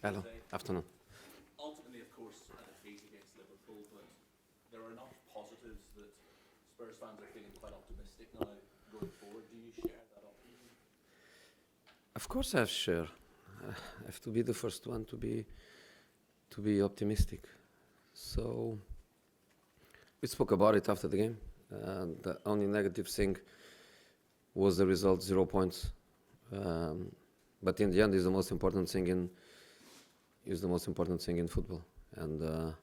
Hello, afternoon. Ultimately, of course, a defeat against Liverpool, but there are enough positives that Spurs fans are feeling quite optimistic now going forward. Do you share that optimism? Of course, I share. I have to be the first one to be optimistic. So we spoke about it after the game. The only negative thing was the result, 0 points. But in the end, is the most important thing in football, and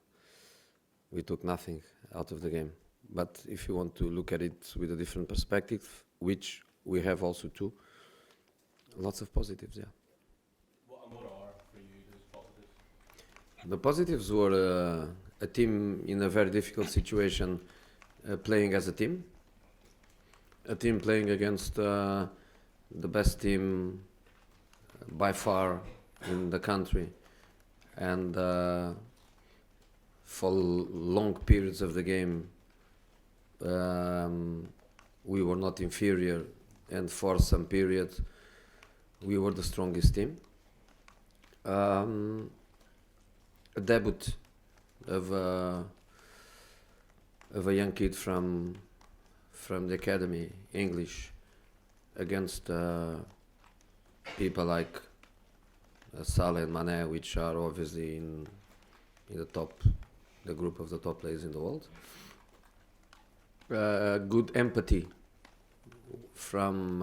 we took nothing out of the game. But if you want to look at it with a different perspective, which we have also too, lots of positives, yeah. What are for you those positives? The positives were a team in a very difficult situation, playing as a team playing against the best team by far in the country, and for long periods of the game we were not inferior, and for some period we were the strongest team. A debut of a young kid from the academy, English, against people like Salah and Mane, which are obviously in the group of the top players in the world. Good empathy from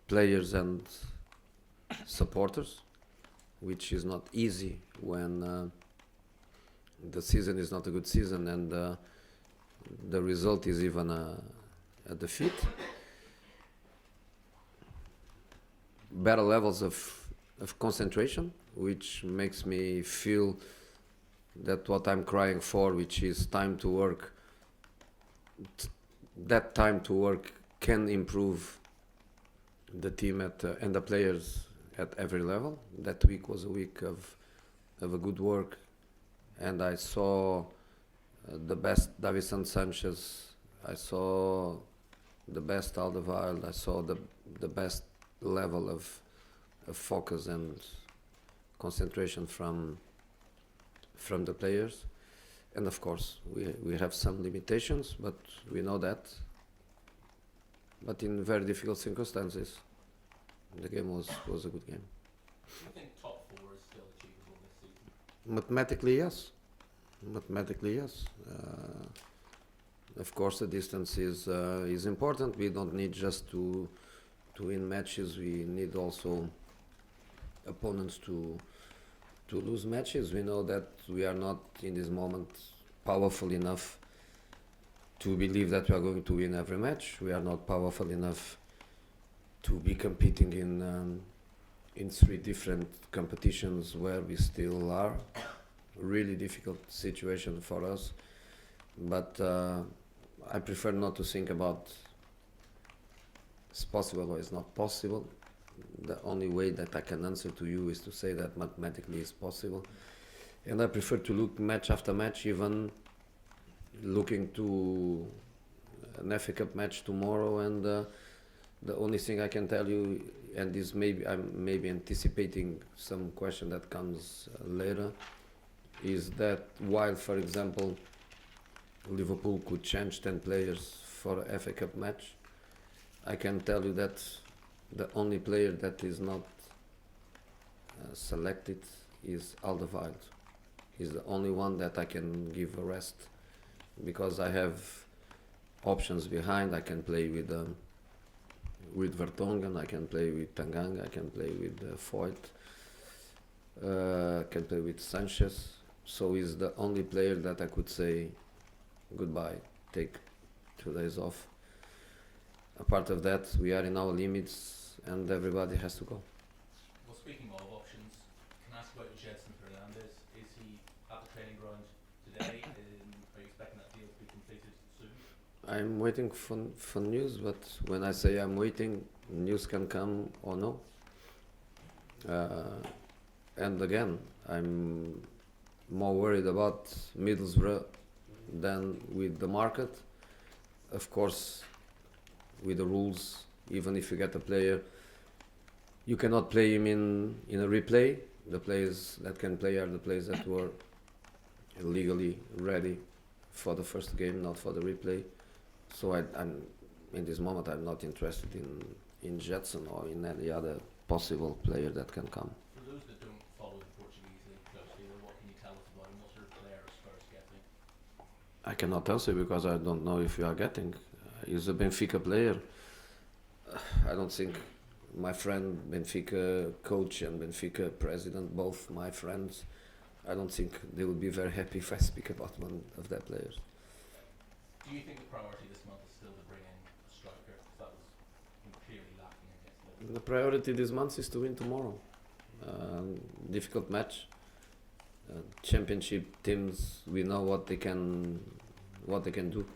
players and supporters, which is not easy when the season is not a good season, and the result is even a defeat. Better levels of concentration, which makes me feel that what I'm crying for, which is time to work, that time to work can improve the team and the players at every level. That week was a week of a good work, and I saw the best Davison Sanchez, I saw the best Alderweireld, I saw the best level of focus and concentration from the players. And of course we have some limitations, but we know that. But in very difficult circumstances, the game was a good game. Do you think top four is still achievable this season? Mathematically, yes. Of course, the distance is important. We don't need just to win matches. We need also opponents to lose matches. We know that we are not in this moment powerful enough to believe that we are going to win every match. We are not powerful enough to be competing in three different competitions where we still are. Really difficult situation for us, but I prefer not to think about it's possible or it's not possible. The only way that I can answer to you is to say that mathematically it's possible, and I prefer to look match after match, even looking to an FA Cup match tomorrow, and the only thing I can tell you, and this I'm maybe anticipating some question that comes later, is that while, for example, Liverpool could change 10 players for a FA Cup match, I can tell you that the only player that is not selected is Alderweireld. He's the only one that I can give a rest, because I have options behind. I can play with Vertonghen, I can play with Tanganga, I can play with Foyt, I can play with Sanchez. So he's the only player that I could say goodbye, take 2 days off. Apart of that, we are in our limits and everybody has to go. Well, speaking of options, can I ask about Jedson Fernandez? Is he at the training ground today? Are you expecting that deal to be completed soon? I'm waiting for news, but when I say I'm waiting, news can come or no. And again, I'm more worried about Middlesbrough than with the market. Of course, with the rules, even if you get a player, you cannot play him in a replay, The players that can play are the players that were legally ready for the first game, not for the replay. So I'm in this moment I'm not interested in Jetson or in any other possible player that can come. For those that don't follow the Portuguese league closely, what can you tell us about him? What sort of player is Spurs getting? I cannot answer because I don't know if you are getting. He's a Benfica player. I don't think my friend Benfica coach and Benfica president, both my friends, I don't think they would be very happy if I speak about one of their players. Do you think the priority this month is still to bring in a striker? 'Cause that was clearly lacking against Liverpool. The priority this month is to win tomorrow. Difficult match. Championship teams, we know what they can do.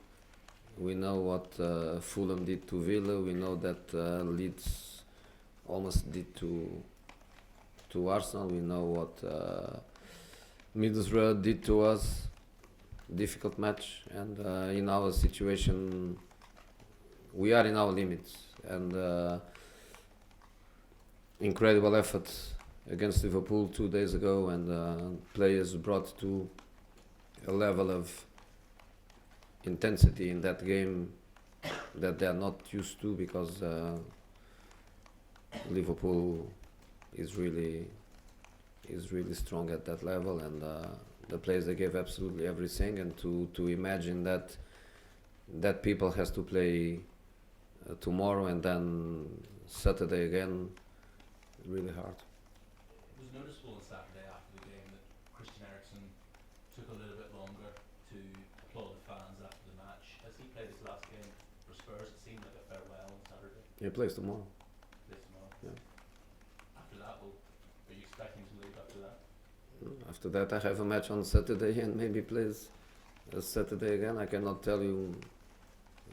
We know what Fulham did to Villa. We know that Leeds almost did to Arsenal. We know what Middlesbrough did to us. Difficult match, and in our situation, we are in our limits. And incredible effort against Liverpool 2 days ago, and players brought to a level of intensity in that game that they are not used to, because Liverpool is really strong at that level, and the players, they gave absolutely everything. And to imagine that people has to play tomorrow and then Saturday again, really hard. It was noticeable on Saturday after the game that Christian Eriksen took a little bit longer to applaud the fans after the match. As he played his last game for Spurs, it seemed like a farewell on Saturday. He plays tomorrow. Plays tomorrow. Yeah. After that, are you expecting to leave after that? After that, I have a match on Saturday and maybe plays Saturday again. I cannot tell you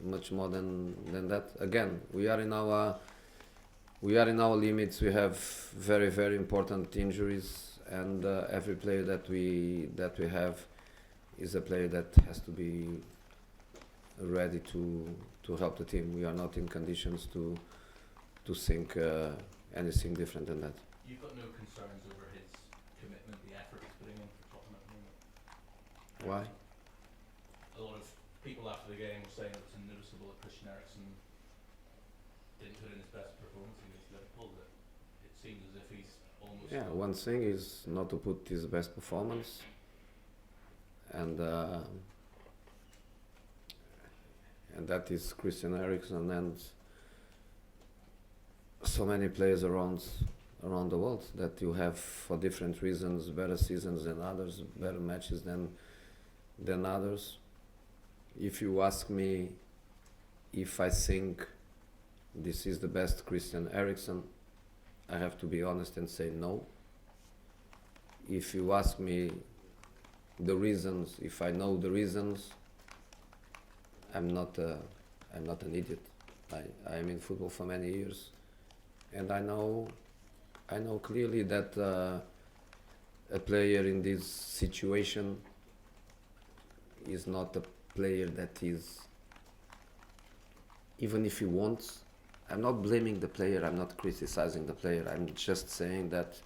much more than that. Again, we are in our limits. We have very, very important injuries, and every player that we have is a player that has to be ready to help the team. We are not in conditions to think anything different than that. You've got no concerns over his commitment, the effort he's putting in for Tottenham at the moment? Why? A lot of people after the game were saying it was noticeable that Christian Eriksen didn't put in his best performance against Liverpool, that it seems as if he's almost... Yeah, one thing is not to put his best performance, and that is Christian Eriksen and so many players around the world that you have for different reasons, better seasons than others, better matches than others. If you ask me if I think this is the best Christian Eriksen, I have to be honest and say no. If you ask me the reasons, if I know the reasons, I'm not an idiot. I am in football for many years, and I know clearly that a player in this situation is not a player that is, even if he wants, I'm not blaming the player, I'm not criticizing the player, I'm just saying that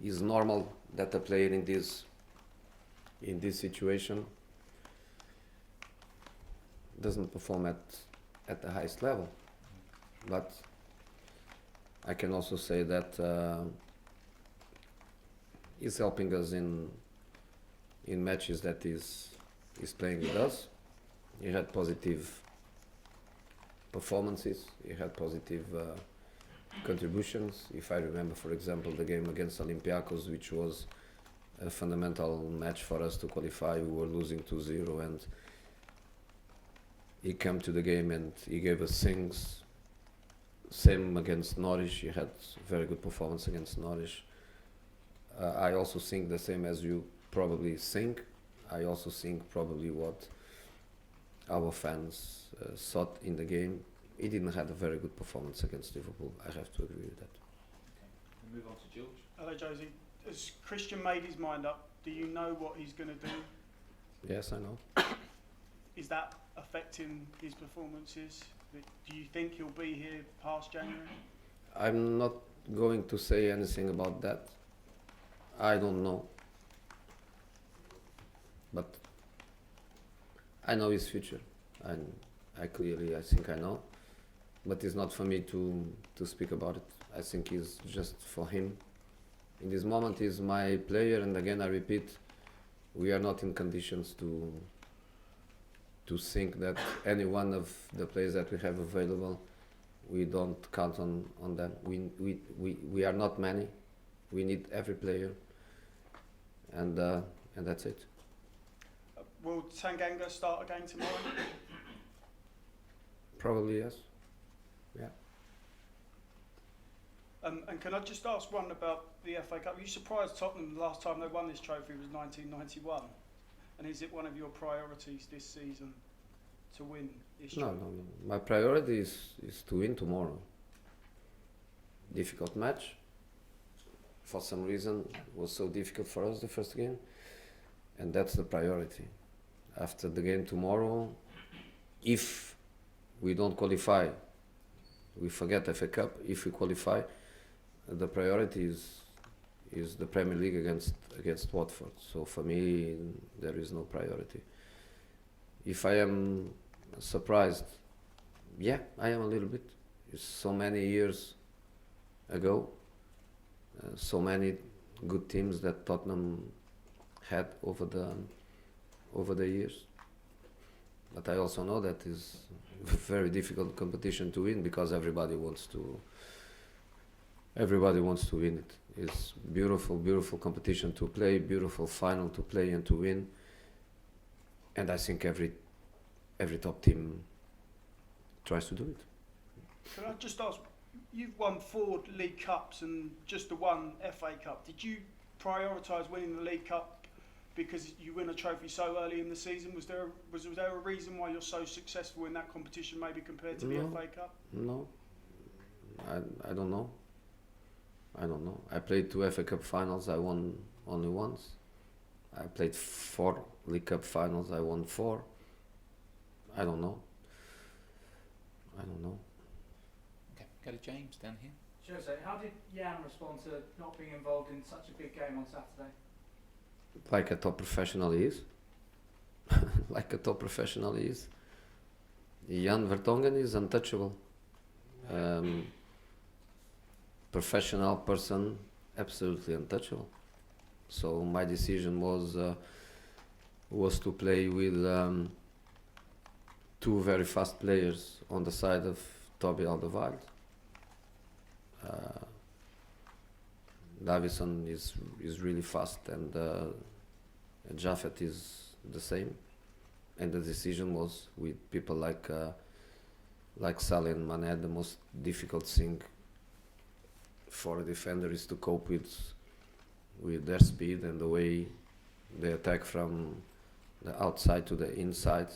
it's normal that a player in this situation doesn't perform at the highest level. But I can also say that he's helping us in matches that he's playing with us. He had positive performances, he had positive contributions. If I remember, for example, the game against Olympiacos, which was a fundamental match for us to qualify, we were losing 2-0, and he came to the game and he gave us things. Same against Norwich, he had very good performance against Norwich. I also think the same as you probably think. I also think probably what our fans thought in the game. He didn't have a very good performance against Liverpool. I have to agree with that. Okay. We'll move on to George. Hello, Josie. Has Christian made his mind up? Do you know what he's going to do? Yes, I know. Is that affecting his performances? Do you think he'll be here past January? I'm not going to say anything about that. I don't know, but I know his future. I think I know, but it's not for me to speak about it. I think it's just for him. In this moment, he's my player, and again, I repeat, we are not in conditions to think that any one of the players that we have available, we don't count on them. We are not many. We need every player, and that's it. Will Tanganga start again tomorrow? Probably yes. Yeah. And can I just ask one about the FA Cup? Were you surprised Tottenham the last time they won this trophy was 1991? And is it one of your priorities this season to win this trophy? No. My priority is to win tomorrow. Difficult match. For some reason, it was so difficult for us the first game, and that's the priority. After the game tomorrow, if we don't qualify, we forget FA Cup. If we qualify, the priority is the Premier League against Watford. So for me, there is no priority. If I am surprised, yeah, I am a little bit. It's so many years ago, so many good teams that Tottenham had over the years. But I also know that is a very difficult competition to win because everybody wants to win it. It's beautiful competition to play, beautiful final to play and to win. And I think every top team tries to do it. Can I just ask, you've won 4 League Cups and just the one FA Cup. Did you prioritise winning the League Cup because you win a trophy so early in the season? Was there a reason why you're so successful in that competition maybe compared to the FA Cup? No. I don't know. I played 2 FA Cup finals, I won only once. I played 4 League Cup finals, I won 4. I don't know. Okay, go to James down here. Jose, how did Jan respond to not being involved in such a big game on Saturday? Like a top professional he is. Jan Vertonghen is untouchable. Professional person, absolutely untouchable. So my decision was to play with 2 very fast players on the side of Toby Alderweireld. Davison is really fast, and Jaffet is the same. And the decision was with people like Salah and Mane. The most difficult thing for a defender is to cope with their speed and the way they attack from the outside to the inside.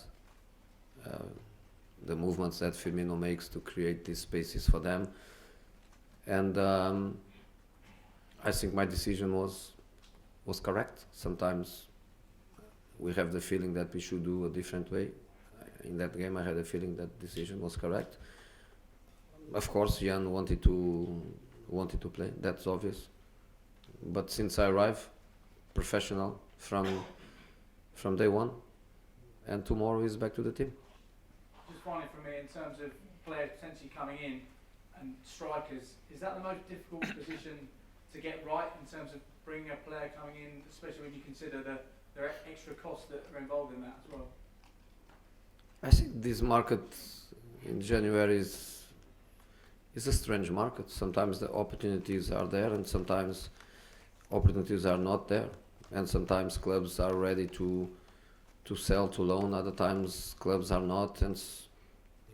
The movements that Firmino makes to create these spaces for them. And I think my decision was correct. Sometimes we have the feeling that we should do a different way. In that game I had a feeling that decision was correct. Of course Jan wanted to play, that's obvious. But since I arrived, professional from day one, and tomorrow is back to the team. Just finally from me, in terms of players potentially coming in and strikers, is that the most difficult position to get right in terms of bringing a player coming in, especially when you consider the extra costs that are involved in that as well? I think this market in January is a strange market. Sometimes the opportunities are there and sometimes opportunities are not there. And sometimes clubs are ready to sell, to loan, other times clubs are not, and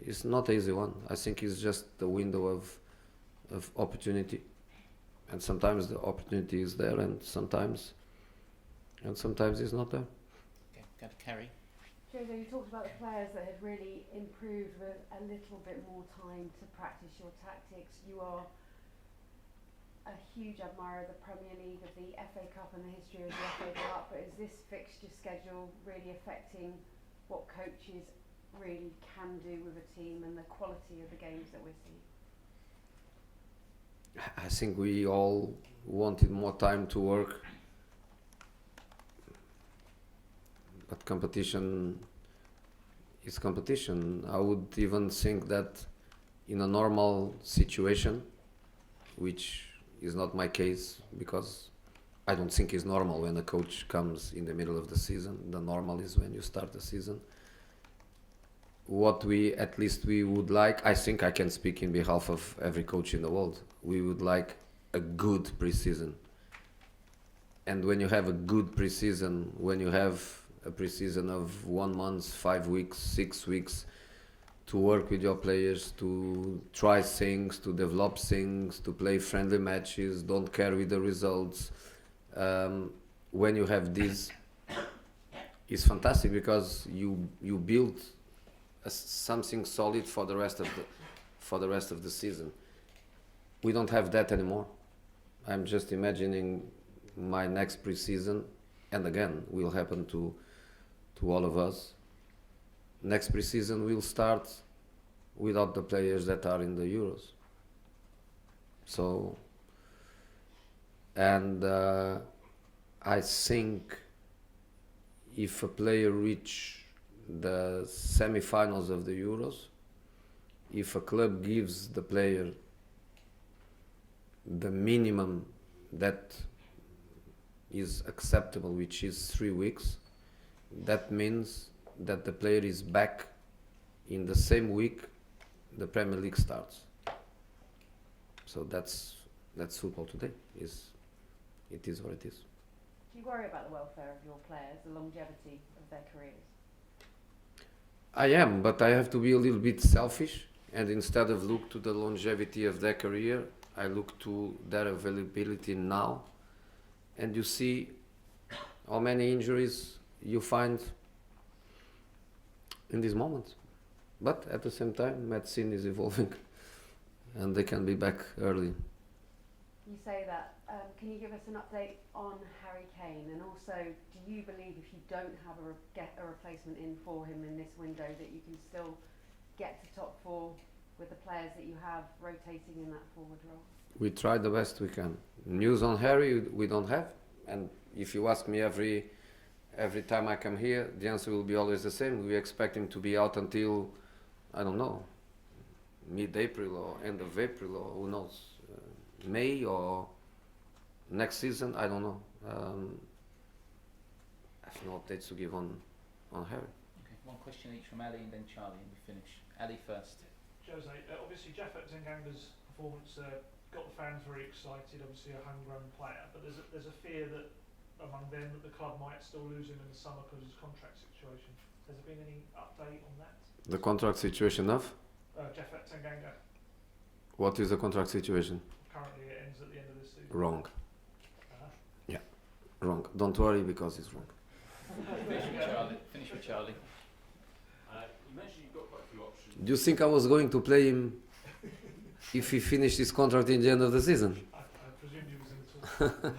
it's not an easy one. I think it's just the window of opportunity. And sometimes the opportunity is there and sometimes it's not there. Okay, go to Kerry. Jose, you talked about the players that had really improved with a little bit more time to practice your tactics. You are a huge admirer of the Premier League, of the FA Cup and the history of the FA Cup, but is this fixture schedule really affecting what coaches really can do with a team and the quality of the games that we're seeing? I think we all wanted more time to work but competition is competition. I would even think that in a normal situation, which is not my case, because I don't think it's normal when a coach comes in the middle of the season. The normal is when you start the season. What we would like, I think I can speak in behalf of every coach in the world, we would like a good preseason. And when you have a good preseason, when you have a preseason of 1 month, 5 weeks, 6 weeks, to work with your players, to try things, to develop things, to play friendly matches, don't care with the results. When you have this, it's fantastic because you build something solid for the rest of the season. We don't have that anymore. I'm just imagining my next preseason, and again, will happen to all of us. Next preseason will start without the players that are in the Euros. So, and I think if a player reach the semi-finals of the Euros, if a club gives the player the minimum that is acceptable, which is 3 weeks, that means that the player is back in the same week the Premier League starts. So that's football today. It is what it is. Do you worry about the welfare of your players, the longevity of their careers? I am, but I have to be a little bit selfish, and instead of look to the longevity of their career, I look to their availability now, and you see how many injuries you find in this moment. But at the same time, medicine is evolving, and they can be back early. You say that. Can you give us an update on Harry Kane? And also, do you believe if you don't have get a replacement in for him in this window that you can still get to top four with the players that you have rotating in that forward role? We try the best we can. News on Harry we don't have, and if you ask me every time I come here, the answer will be always the same. We expect him to be out until, I don't know, mid-April or end of April, or who knows, May or next season, I don't know. I have no updates to give on Harry. Okay, one question each from Ali and then Charlie, and we finish. Ali first. Jose, obviously Jeff Tenganga's performance got the fans very excited, obviously a homegrown player, but there's a fear that among them that the club might still lose him in the summer because of his contract situation. Has there been any update on that? The contract situation of? Jeff Tenganga. What is the contract situation? Currently it ends at the end of this season. Wrong. Uh-huh. Yeah, wrong. Don't worry, because it's wrong. Finish with Charlie. You mentioned you've got quite a few options. Do you think I was going to play him if he finished his contract in the end of the season? I presume he was in the talk.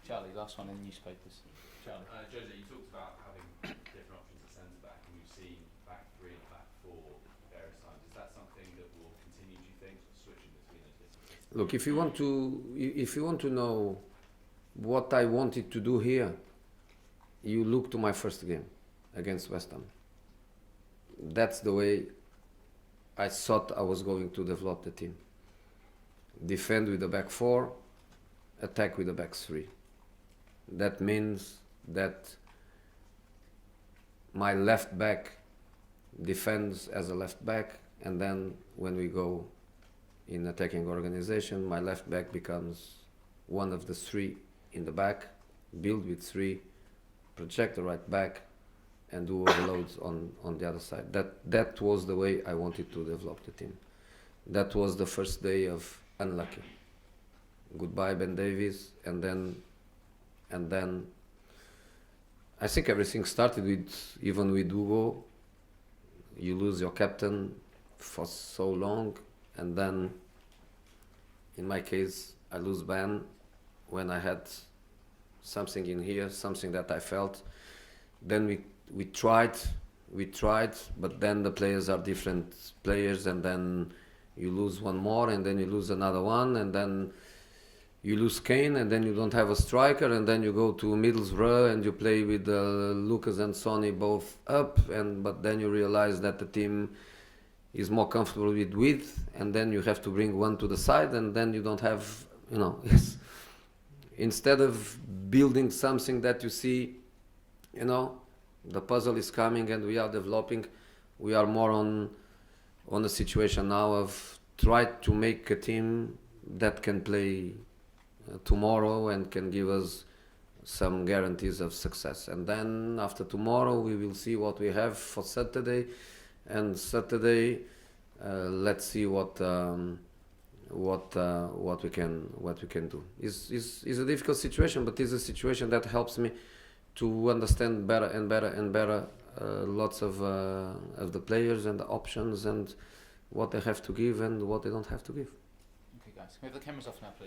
Charlie, last one in the newspapers. Charlie. Jose, you talked about having different options at centre back, and we've seen back three and back four various times. Is that something that will continue, do you think, switching between those different systems? Look, if you want to know what I wanted to do here, you look to my first game against West Ham. That's the way I thought I was going to develop the team. Defend with the back four, attack with the back three. That means that my left back defends as a left back, and then when we go in attacking organization, my left back becomes one of the three in the back, build with three, project the right back, and do overloads on the other side. That was the way I wanted to develop the team. That was the first day of unlucky. Goodbye Ben Davies, and then I think everything started with, even with Hugo, you lose your captain for so long, and then in my case I lose Ben when I had something in here, something that I felt. Then we tried, but then the players are different players, and then you lose one more, and then you lose another one, and then you lose Kane, and then you don't have a striker, and then you go to Middlesbrough and you play with Lucas and Sonny both up, but then you realize that the team is more comfortable with width, and then you have to bring one to the side, and then you don't have, instead of building something that you see, the puzzle is coming and we are developing, we are more on a situation now of try to make a team that can play tomorrow and can give us some guarantees of success. And then after tomorrow we will see what we have for Saturday, and Saturday let's see what we can do. It's a difficult situation, but it's a situation that helps me to understand better and better lots of the players and the options and what they have to give and what they don't have to give. Okay, guys, can we have the cameras off now, please?